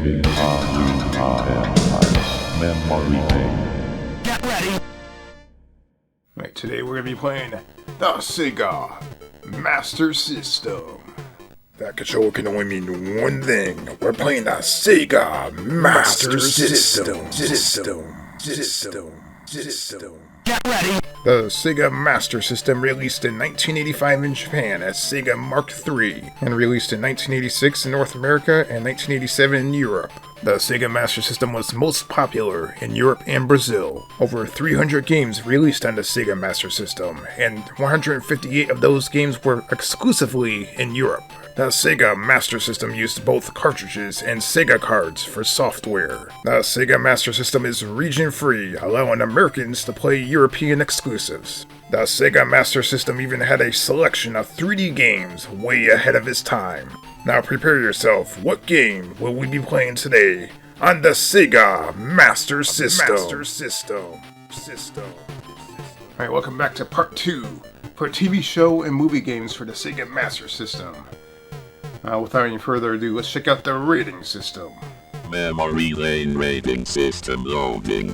Gaming Untitled Memory Lane. Get ready! Right, today we're going to be playing the Sega Master System. That controller can only mean one thing. We're playing the Sega Master System. Get ready! The Sega Master System released in 1985 in Japan as Sega Mark III, and released in 1986 in North America and 1987 in Europe. The Sega Master System was most popular in Europe and Brazil. Over 300 games released on the Sega Master System, and 158 of those games were exclusively in Europe. The Sega Master System used both cartridges and Sega cards for software. The Sega Master System is region-free, allowing Americans to play European exclusives. The Sega Master System even had a selection of 3D games way ahead of its time. Now prepare yourself, what game will we be playing today on the Sega Master System? Alright, welcome back to part 2 for TV show and movie games for the Sega Master System. Without any further ado, let's check out the rating system. Memory lane rating system loading.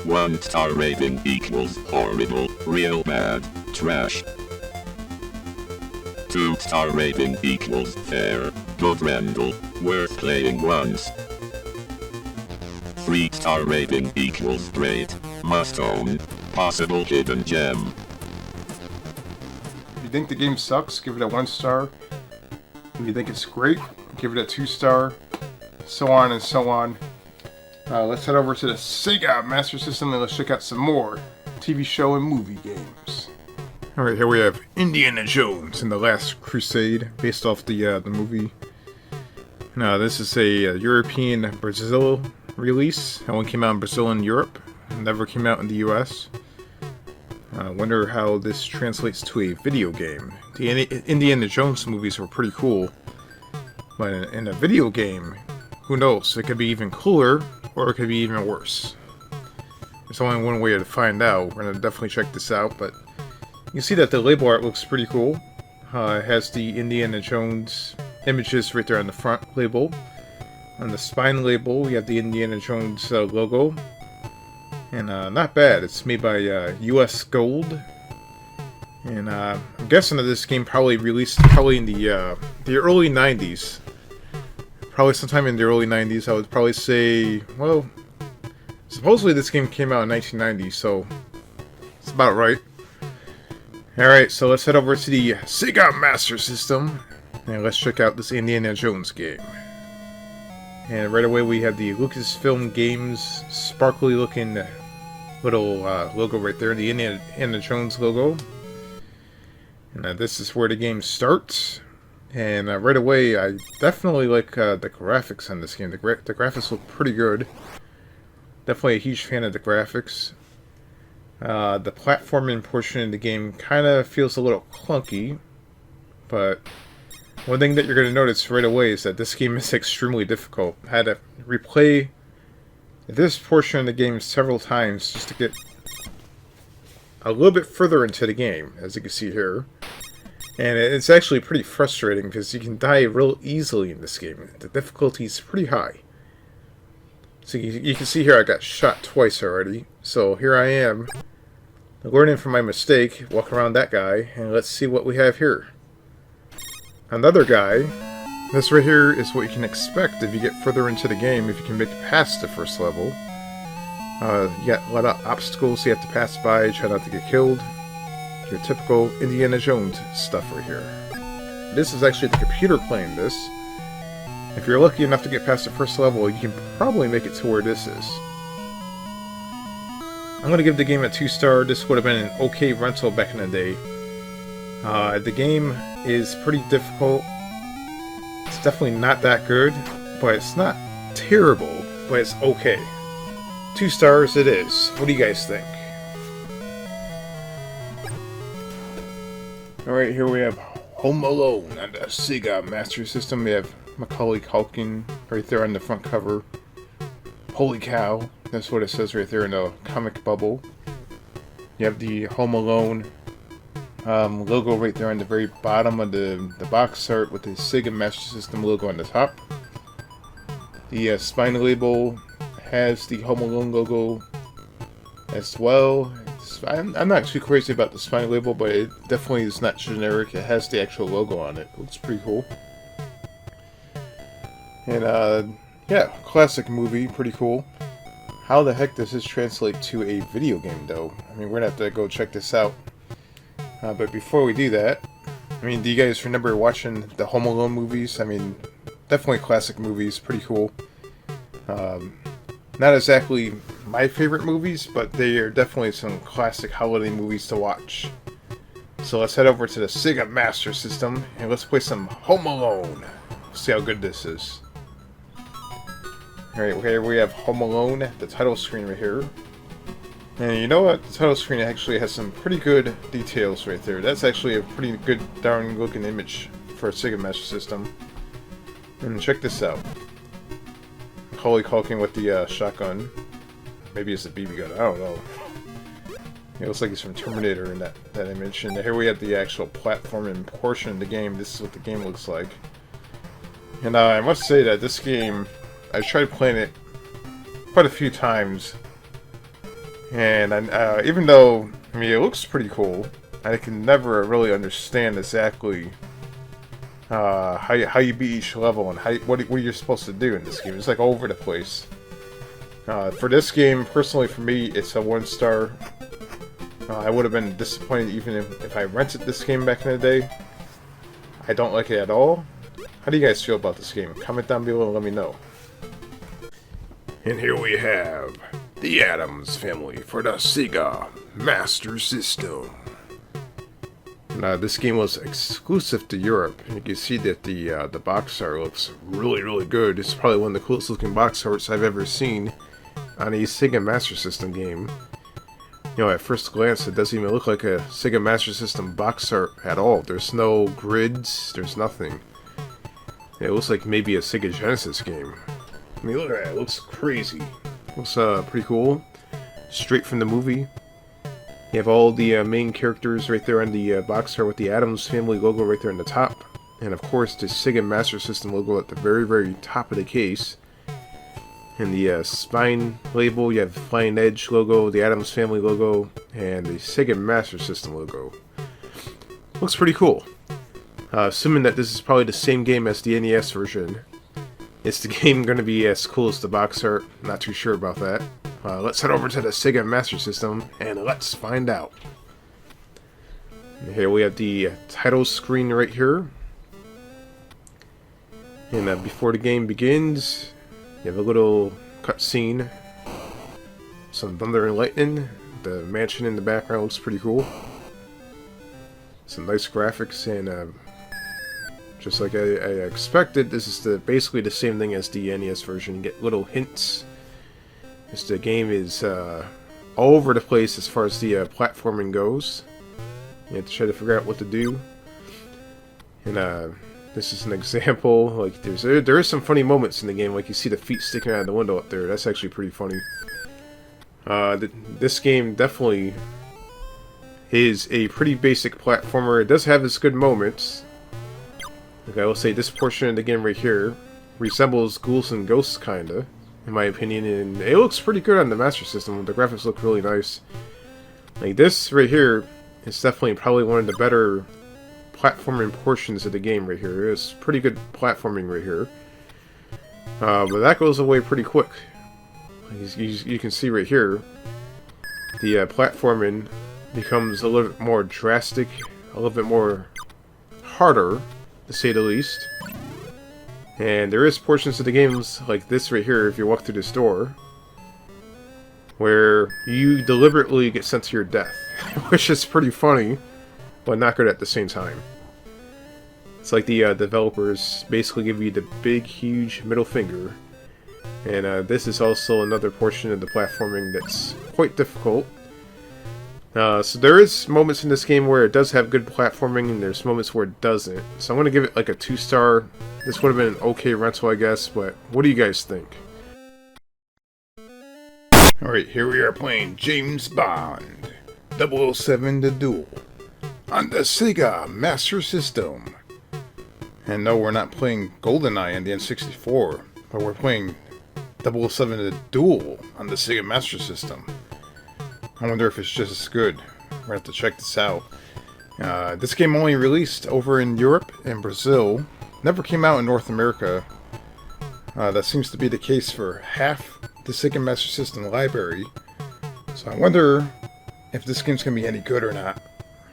1-star rating equals horrible, real bad, trash. 2-star rating equals fair, good Randall, worth playing once. 3-star rating equals great, must own, possible hidden gem. If you think the game sucks, give it a 1 star. If you think it's great, give it a 2 star. So on and so on. Let's head over to the Sega Master System and let's check out some more TV show and movie games. Alright, here we have Indiana Jones and the Last Crusade, based off the movie. Now, this is a European Brazil release. It only came out in Brazil and Europe. It never came out in the US. I wonder how this translates to a video game. The Indiana Jones movies were pretty cool, but in a video game, who knows? It could be even cooler, or it could be even worse. There's only one way to find out. We're going to definitely check this out, but you can see that the label art looks pretty cool. It has the Indiana Jones images right there on the front label. On the spine label, we have the Indiana Jones logo. And not bad. It's made by US Gold. And I'm guessing that this game probably released in the early 90s. Probably sometime in the early 90s. I would probably say, well, supposedly this game came out in 1990, so it's about right. Alright, so let's head over to the Sega Master System, and let's check out this Indiana Jones game. And right away we have the Lucasfilm Games sparkly looking little logo right there, the Indiana Jones logo. And this is where the game starts. And right away, I definitely like the graphics on this game. The graphics look pretty good. Definitely a huge fan of the graphics. The platforming portion of the game kind of feels a little clunky. But one thing that you're going to notice right away is that this game is extremely difficult. I had to replay this portion of the game several times just to get a little bit further into the game, as you can see here. And it's actually pretty frustrating because you can die real easily in this game. The difficulty is pretty high. So you can see here I got shot twice already. So here I am, learning from my mistake, walk around that guy, and let's see what we have here. Another guy. This right here is what you can expect if you get further into the game, if you can make it past the first level. You got a lot of obstacles you have to pass by, try not to get killed. Your typical Indiana Jones stuff right here. This is actually the computer playing this. If you're lucky enough to get past the first level, you can probably make it to where this is. I'm going to give the game a 2 star. This would have been an okay rental back in the day. The game is pretty difficult. It's definitely not that good, but it's not terrible, but it's okay. 2 stars it is. What do you guys think? Alright, here we have Home Alone on the Sega Master System. We have Macaulay Culkin right there on the front cover. Holy cow, that's what it says right there in the comic bubble. You have the Home Alone logo right there on the very bottom of the box art with the Sega Master System logo on the top. The spine label has the Home Alone logo as well. I'm not too crazy about the spine label, but it definitely is not generic. It has the actual logo on it. Looks pretty cool. And yeah, classic movie, pretty cool. How the heck does this translate to a video game, though? I mean, we're gonna have to go check this out. But before we do that, I mean, do you guys remember watching the Home Alone movies? I mean, definitely classic movies, pretty cool. Not exactly my favorite movies, but they are definitely some classic holiday movies to watch. So let's head over to the Sega Master System and let's play some Home Alone. See how good this is. Alright, here we have Home Alone, the title screen right here. And you know what? The title screen actually has some pretty good details right there. That's actually a pretty good darn looking image for a Sega Master System. And check this out. Macaulay Culkin with the shotgun. Maybe it's a BB gun, I don't know. It looks like he's from Terminator in that image. And here we have the actual platforming portion of the game. This is what the game looks like. And I must say that this game, I tried playing it quite a few times. And even though, I mean, it looks pretty cool, I can never really understand exactly how you beat each level and what you're supposed to do in this game. It's like all over the place. For this game, personally for me, it's a 1 star. I would have been disappointed even if I rented this game back in the day. I don't like it at all. How do you guys feel about this game? Comment down below and let me know. And here we have the Addams Family for the Sega Master System. Now, this game was exclusive to Europe, and you can see that the box art looks really good. It's probably one of the coolest looking box arts I've ever seen on a Sega Master System game. You know, at first glance, it doesn't even look like a Sega Master System box art at all. There's no grids, there's nothing. It looks like maybe a Sega Genesis game. I mean, look at that, it looks crazy. Looks pretty cool. Straight from the movie. You have all the main characters right there on the box art with the Addams Family logo right there on the top. And of course the Sega Master System logo at the very top of the case. And the spine label, you have the Flying Edge logo, the Addams Family logo, and the Sega Master System logo. Looks pretty cool. Assuming that this is probably the same game as the NES version. Is the game going to be as cool as the box art? Not too sure about that. Let's head over to the Sega Master System and let's find out. And here we have the title screen right here. And before the game begins, you have a little cutscene. Some thunder and lightning. The mansion in the background looks pretty cool. Some nice graphics and just like I expected, this is basically the same thing as the NES version. You get little hints. As the game is all over the place as far as the platforming goes. You have to try to figure out what to do. And this is an example. Like there is some funny moments in the game. Like you see the feet sticking out of the window up there. That's actually pretty funny. This game definitely is a pretty basic platformer. It does have its good moments. Like I will say, this portion of the game right here resembles Ghouls and Ghosts, kinda, in my opinion, and it looks pretty good on the Master System. The graphics look really nice. Like this right here is definitely probably one of the better platforming portions of the game right here. It's pretty good platforming right here. But that goes away pretty quick. You can see right here, the platforming becomes a little bit more drastic, a little bit more harder, to say the least. And there is portions of the games like this right here, if you walk through this door, where you deliberately get sent to your death, which is pretty funny, but not good at the same time. It's like the developers basically give you the big, huge middle finger, and this is also another portion of the platforming that's quite difficult. So there is moments in this game where it does have good platforming, and there's moments where it doesn't. So I'm going to give it like a 2-star. This would have been an okay rental, I guess, but what do you guys think? Alright, here we are playing James Bond 007 The Duel on the Sega Master System. And no, we're not playing GoldenEye on the N64. but we're playing 007 The Duel on the Sega Master System. I wonder if it's just as good. We're gonna have to check this out. This game only released over in Europe and Brazil. Never came out in North America. That seems to be the case for half the Sega Master System library. So I wonder if this game's gonna be any good or not.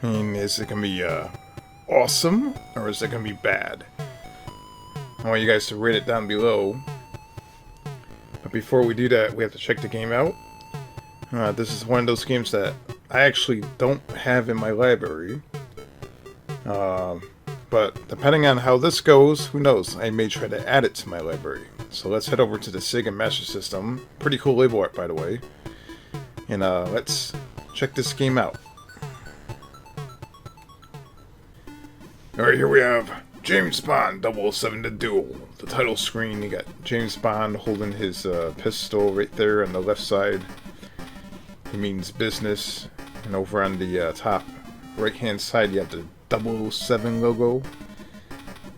I mean, is it gonna be awesome, or is it gonna be bad? I want you guys to rate it down below. But before we do that, we have to check the game out. This is one of those games that I actually don't have in my library. But depending on how this goes, who knows, I may try to add it to my library. So let's head over to the Sega Master System. Pretty cool label art, by the way. And let's check this game out. Alright, here we have James Bond 007 The Duel. The title screen, you got James Bond holding his pistol right there on the left side. He means business. And over on the top right hand side, you have the 007 logo.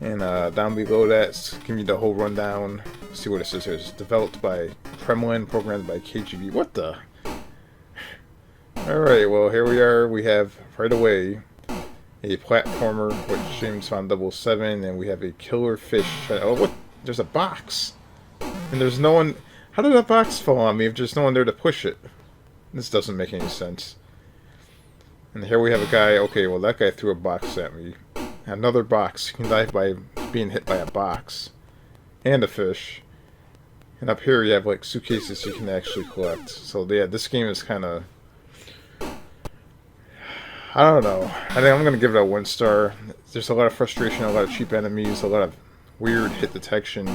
And down below that, give me the whole rundown. Let's see what it says here. It's developed by Kremlin, programmed by KGB. What the? Alright, well, here we are. We have, right away, a platformer with James Bond 007, and we have a killer fish. Oh, what? There's a box. And there's no one... How did that box fall on me if there's no one there to push it? This doesn't make any sense. And here we have a guy... Okay, well, that guy threw a box at me. Another box. You can die by being hit by a box. And a fish. And up here you have, like, suitcases you can actually collect. So, yeah, this game is kind of... I don't know. I think I'm going to give it a 1 star. There's a lot of frustration, a lot of cheap enemies, a lot of weird hit detection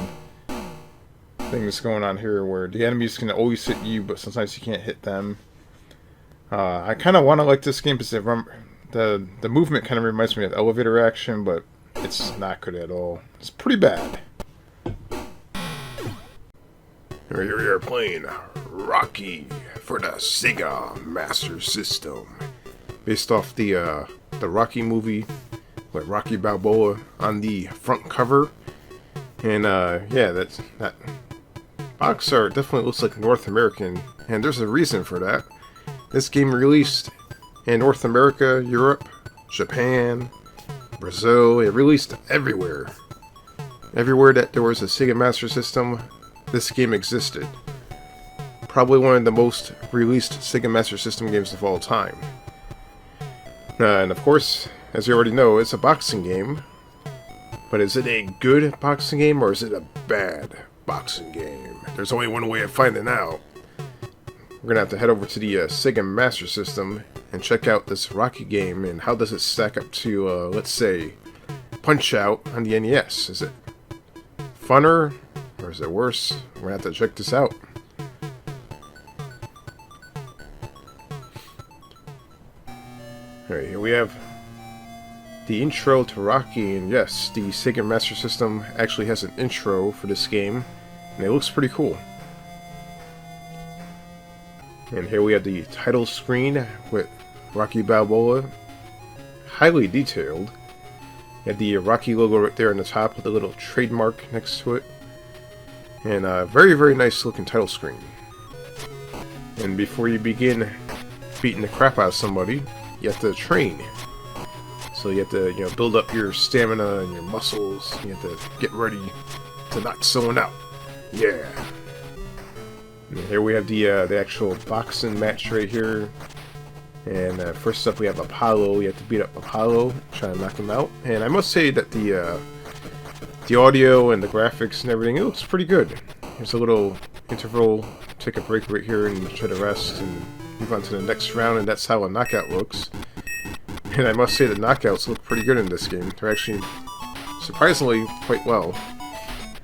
things going on here where the enemies can always hit you, but sometimes you can't hit them. I kind of want to like this game because the movement kind of reminds me of elevator action, but it's not good at all. It's pretty bad. Here we are playing Rocky for the Sega Master System. Based off the Rocky movie with Rocky Balboa on the front cover. And yeah, that box art definitely looks like North American, and there's a reason for that. This game released in North America, Europe, Japan, Brazil. It released everywhere. Everywhere that there was a Sega Master System, this game existed. Probably one of the most released Sega Master System games of all time. And of course, as you already know, it's a boxing game. But is it a good boxing game or is it a bad boxing game? There's only one way of finding out. We're gonna have to head over to the Sega Master System and check out this Rocky game and how does it stack up to, let's say, Punch-Out on the NES. Is it funner or is it worse? We're gonna have to check this out. Alright, here we have the intro to Rocky, and yes, the Sega Master System actually has an intro for this game, and it looks pretty cool. And here we have the title screen with Rocky Balboa, highly detailed. You have the Rocky logo right there on the top with a little trademark next to it, and a very, very nice looking title screen. And before you begin beating the crap out of somebody, you have to train. So you have to, build up your stamina and your muscles. You have to get ready to knock someone out. Yeah. And here we have the actual boxing match right here. And first up we have Apollo. You have to beat up Apollo, try to knock him out. And I must say that the audio and the graphics and everything, it looks pretty good. There's a little interval, take a break right here and try to rest and move on to the next round, and that's how a knockout looks. And I must say the knockouts look pretty good in this game. They're actually surprisingly quite well.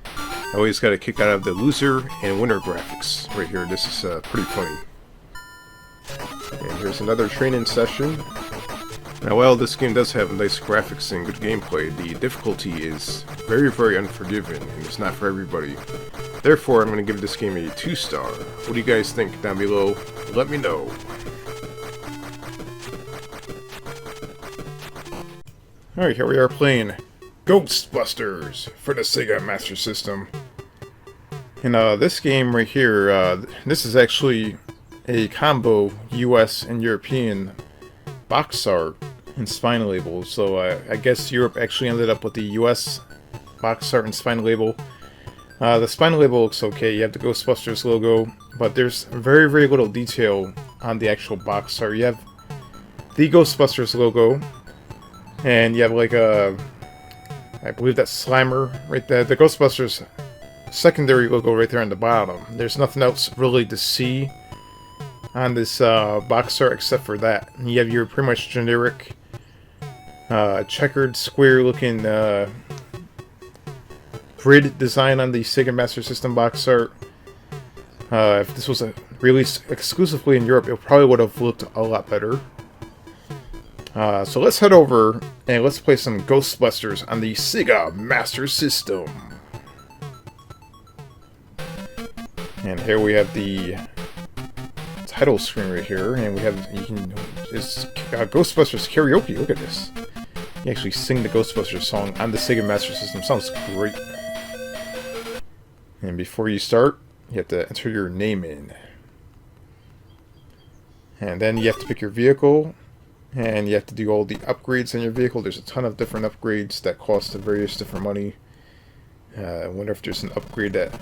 I always got a kick out of the loser and winner graphics right here. This is pretty funny. And here's another training session. Now, while this game does have nice graphics and good gameplay, the difficulty is very, very unforgiving, and it's not for everybody. Therefore, I'm going to give this game a 2 star. What do you guys think down below? Let me know. Alright, here we are playing Ghostbusters for the Sega Master System. And this game right here, this is actually a combo US and European box art and spine label. So I guess Europe actually ended up with the US box art and spine label. The spine label looks okay. You have the Ghostbusters logo, but there's very, very little detail on the actual box art. You have the Ghostbusters logo, and you have like a, I believe that's Slimer right there. The Ghostbusters secondary logo right there on the bottom. There's nothing else really to see on this box art except for that. And you have your pretty much generic checkered square looking grid design on the Sega Master System box art. If this was released exclusively in Europe, it probably would have looked a lot better. So let's head over and let's play some Ghostbusters on the Sega Master System. And here we have the title screen right here, and we have, it's Ghostbusters karaoke. Look at this. You actually sing the Ghostbusters song on the Sega Master System. Sounds great. And before you start, you have to enter your name in. And then you have to pick your vehicle, and you have to do all the upgrades on your vehicle. There's a ton of different upgrades that cost various different money. I wonder if there's an upgrade that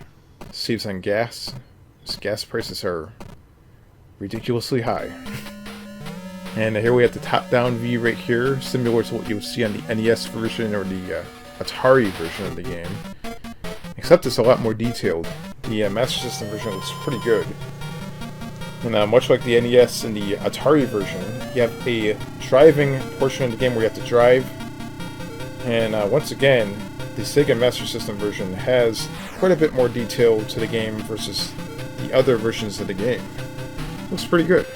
saves on gas. These gas prices are ridiculously high. And here we have the top-down view right here, similar to what you would see on the NES version or the Atari version of the game. Except it's a lot more detailed. The Master System version looks pretty good. And much like the NES and the Atari version, you have a driving portion of the game where you have to drive. And once again, the Sega Master System version has quite a bit more detail to the game versus the other versions of the game. Looks pretty good.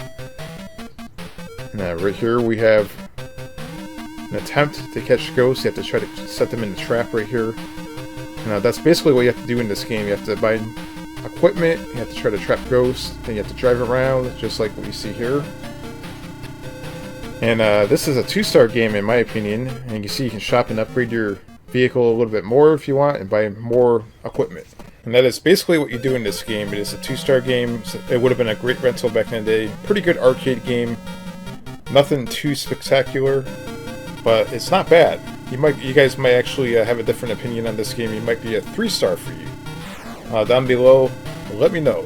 And right here we have an attempt to catch ghosts. You have to try to set them in the trap right here. And that's basically what you have to do in this game. You have to buy equipment, you have to try to trap ghosts, then you have to drive around, just like what you see here. And this is a 2-star game in my opinion, and you can see you can shop and upgrade your vehicle a little bit more if you want, and buy more equipment. And that is basically what you do in this game. It is a 2-star game. So it would have been a great rental back in the day. Pretty good arcade game. Nothing too spectacular, but it's not bad. You guys might actually have a different opinion on this game. It might be a 3-star for you. Down below, let me know.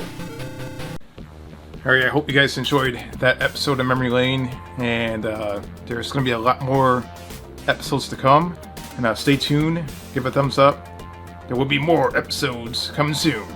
Alright, I hope you guys enjoyed that episode of Memory Lane, and there's going to be a lot more episodes to come. And stay tuned, give a thumbs up. There will be more episodes coming soon.